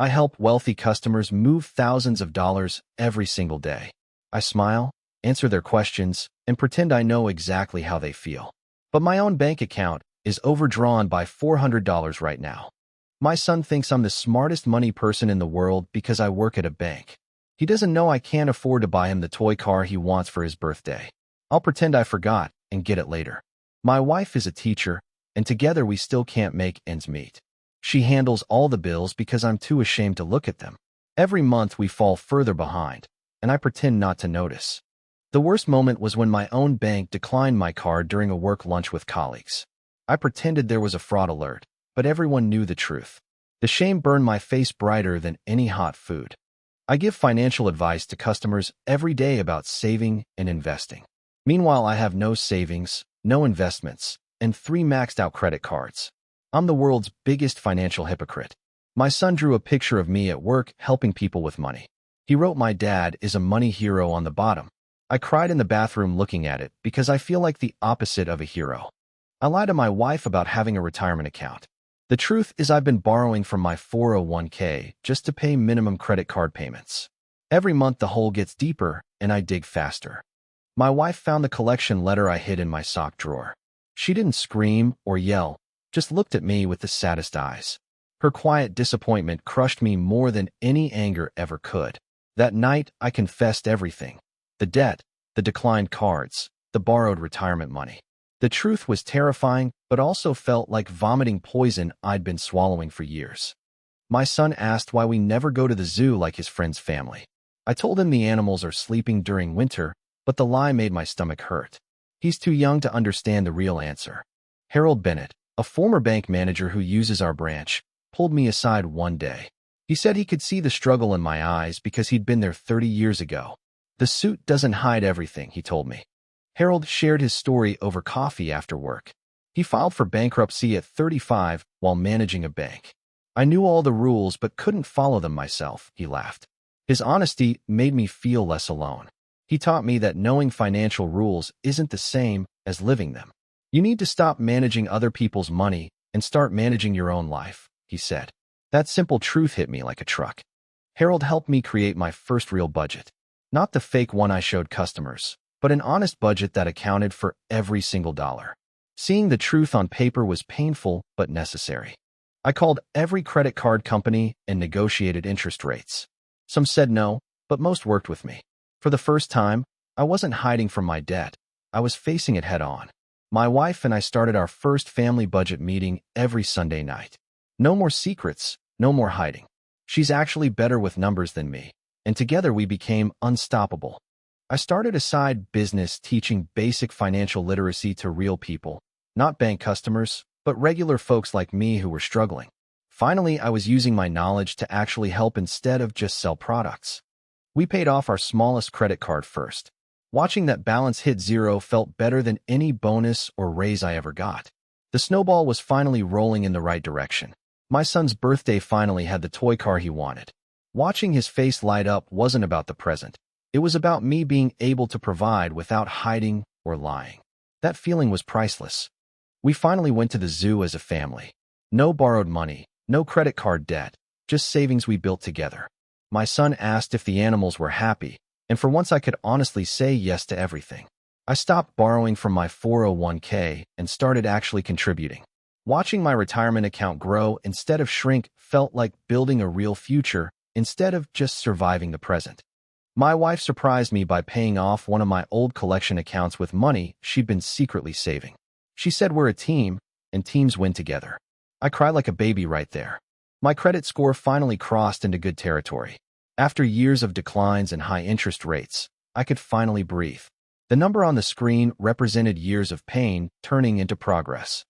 I help wealthy customers move thousands of dollars every single day. I smile, answer their questions, and pretend I know exactly how they feel. But my own bank account is overdrawn by $400 right now. My son thinks I'm the smartest money person in the world because I work at a bank. He doesn't know I can't afford to buy him the toy car he wants for his birthday. I'll pretend I forgot and get it later. My wife is a teacher, and together we still can't make ends meet. She handles all the bills because I'm too ashamed to look at them. Every month we fall further behind, and I pretend not to notice. The worst moment was when my own bank declined my card during a work lunch with colleagues. I pretended there was a fraud alert, but everyone knew the truth. The shame burned my face brighter than any hot food. I give financial advice to customers every day about saving and investing. Meanwhile, I have no savings, no investments, and 3 maxed-out credit cards. I'm the world's biggest financial hypocrite. My son drew a picture of me at work helping people with money. He wrote my dad is a money hero on the bottom. I cried in the bathroom looking at it because I feel like the opposite of a hero. I lied to my wife about having a retirement account. The truth is I've been borrowing from my 401k just to pay minimum credit card payments. Every month the hole gets deeper and I dig faster. My wife found the collection letter I hid in my sock drawer. She didn't scream or yell, just looked at me with the saddest eyes. Her quiet disappointment crushed me more than any anger ever could. That night, I confessed everything. The debt, the declined cards, the borrowed retirement money. The truth was terrifying, but also felt like vomiting poison I'd been swallowing for years. My son asked why we never go to the zoo like his friend's family. I told him the animals are sleeping during winter, but the lie made my stomach hurt. He's too young to understand the real answer. Harold Bennett, a former bank manager who uses our branch, pulled me aside one day. He said he could see the struggle in my eyes because he'd been there 30 years ago. The suit doesn't hide everything, he told me. Harold shared his story over coffee after work. He filed for bankruptcy at 35 while managing a bank. I knew all the rules but couldn't follow them myself, he laughed. His honesty made me feel less alone. He taught me that knowing financial rules isn't the same as living them. You need to stop managing other people's money and start managing your own life, he said. That simple truth hit me like a truck. Harold helped me create my first real budget. Not the fake one I showed customers, but an honest budget that accounted for every single dollar. Seeing the truth on paper was painful but necessary. I called every credit card company and negotiated interest rates. Some said no, but most worked with me. For the first time, I wasn't hiding from my debt. I was facing it head on. My wife and I started our first family budget meeting every Sunday night. No more secrets, no more hiding. She's actually better with numbers than me, and together we became unstoppable. I started a side business teaching basic financial literacy to real people, not bank customers, but regular folks like me who were struggling. Finally, I was using my knowledge to actually help instead of just sell products. We paid off our smallest credit card first. Watching that balance hit zero felt better than any bonus or raise I ever got. The snowball was finally rolling in the right direction. My son's birthday finally had the toy car he wanted. Watching his face light up wasn't about the present. It was about me being able to provide without hiding or lying. That feeling was priceless. We finally went to the zoo as a family. No borrowed money, no credit card debt, just savings we built together. My son asked if the animals were happy, and for once I could honestly say yes to everything. I stopped borrowing from my 401k and started actually contributing. Watching my retirement account grow instead of shrink felt like building a real future instead of just surviving the present. My wife surprised me by paying off one of my old collection accounts with money she'd been secretly saving. She said we're a team, and teams win together. I cried like a baby right there. My credit score finally crossed into good territory. After years of declines and high interest rates, I could finally breathe. The number on the screen represented years of pain turning into progress.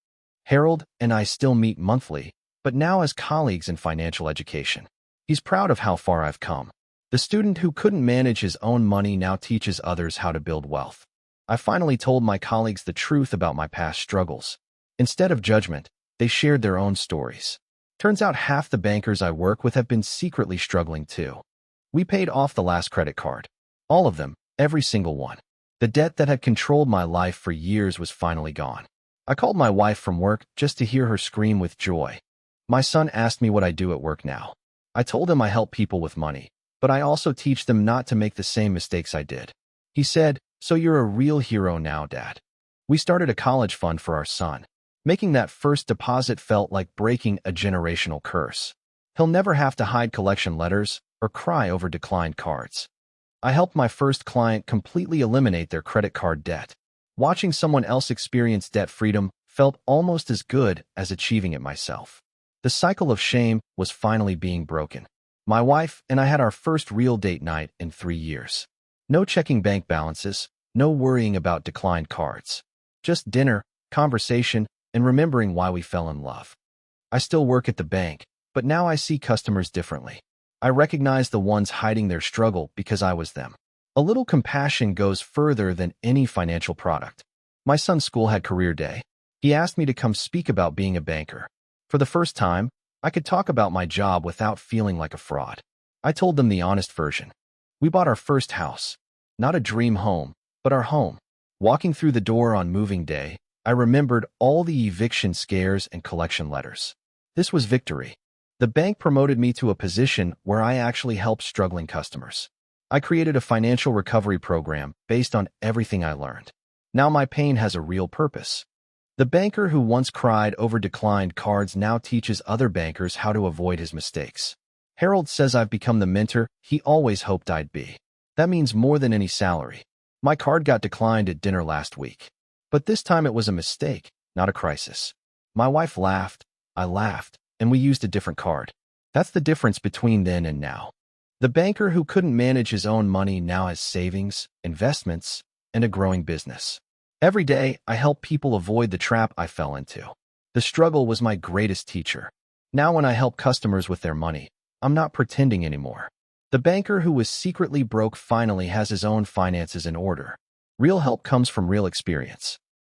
Harold and I still meet monthly, but now as colleagues in financial education. He's proud of how far I've come. The student who couldn't manage his own money now teaches others how to build wealth. I finally told my colleagues the truth about my past struggles. Instead of judgment, they shared their own stories. Turns out half the bankers I work with have been secretly struggling too. We paid off the last credit card. All of them, every single one. The debt that had controlled my life for years was finally gone. I called my wife from work just to hear her scream with joy. My son asked me what I do at work now. I told him I help people with money, but I also teach them not to make the same mistakes I did. He said, "So you're a real hero now, Dad." We started a college fund for our son. Making that first deposit felt like breaking a generational curse. He'll never have to hide collection letters or cry over declined cards. I helped my first client completely eliminate their credit card debt. Watching someone else experience debt freedom felt almost as good as achieving it myself. The cycle of shame was finally being broken. My wife and I had our first real date night in 3 years. No checking bank balances, no worrying about declined cards. Just dinner, conversation, and remembering why we fell in love. I still work at the bank, but now I see customers differently. I recognize the ones hiding their struggle because I was them. A little compassion goes further than any financial product. My son's school had career day. He asked me to come speak about being a banker. For the first time, I could talk about my job without feeling like a fraud. I told them the honest version. We bought our first house. Not a dream home, but our home. Walking through the door on moving day, I remembered all the eviction scares and collection letters. This was victory. The bank promoted me to a position where I actually helped struggling customers. I created a financial recovery program based on everything I learned. Now my pain has a real purpose. The banker who once cried over declined cards now teaches other bankers how to avoid his mistakes. Harold says I've become the mentor he always hoped I'd be. That means more than any salary. My card got declined at dinner last week. But this time it was a mistake, not a crisis. My wife laughed, I laughed, and we used a different card. That's the difference between then and now. The banker who couldn't manage his own money now has savings, investments, and a growing business. Every day, I help people avoid the trap I fell into. The struggle was my greatest teacher. Now when I help customers with their money, I'm not pretending anymore. The banker who was secretly broke finally has his own finances in order. Real help comes from real experience.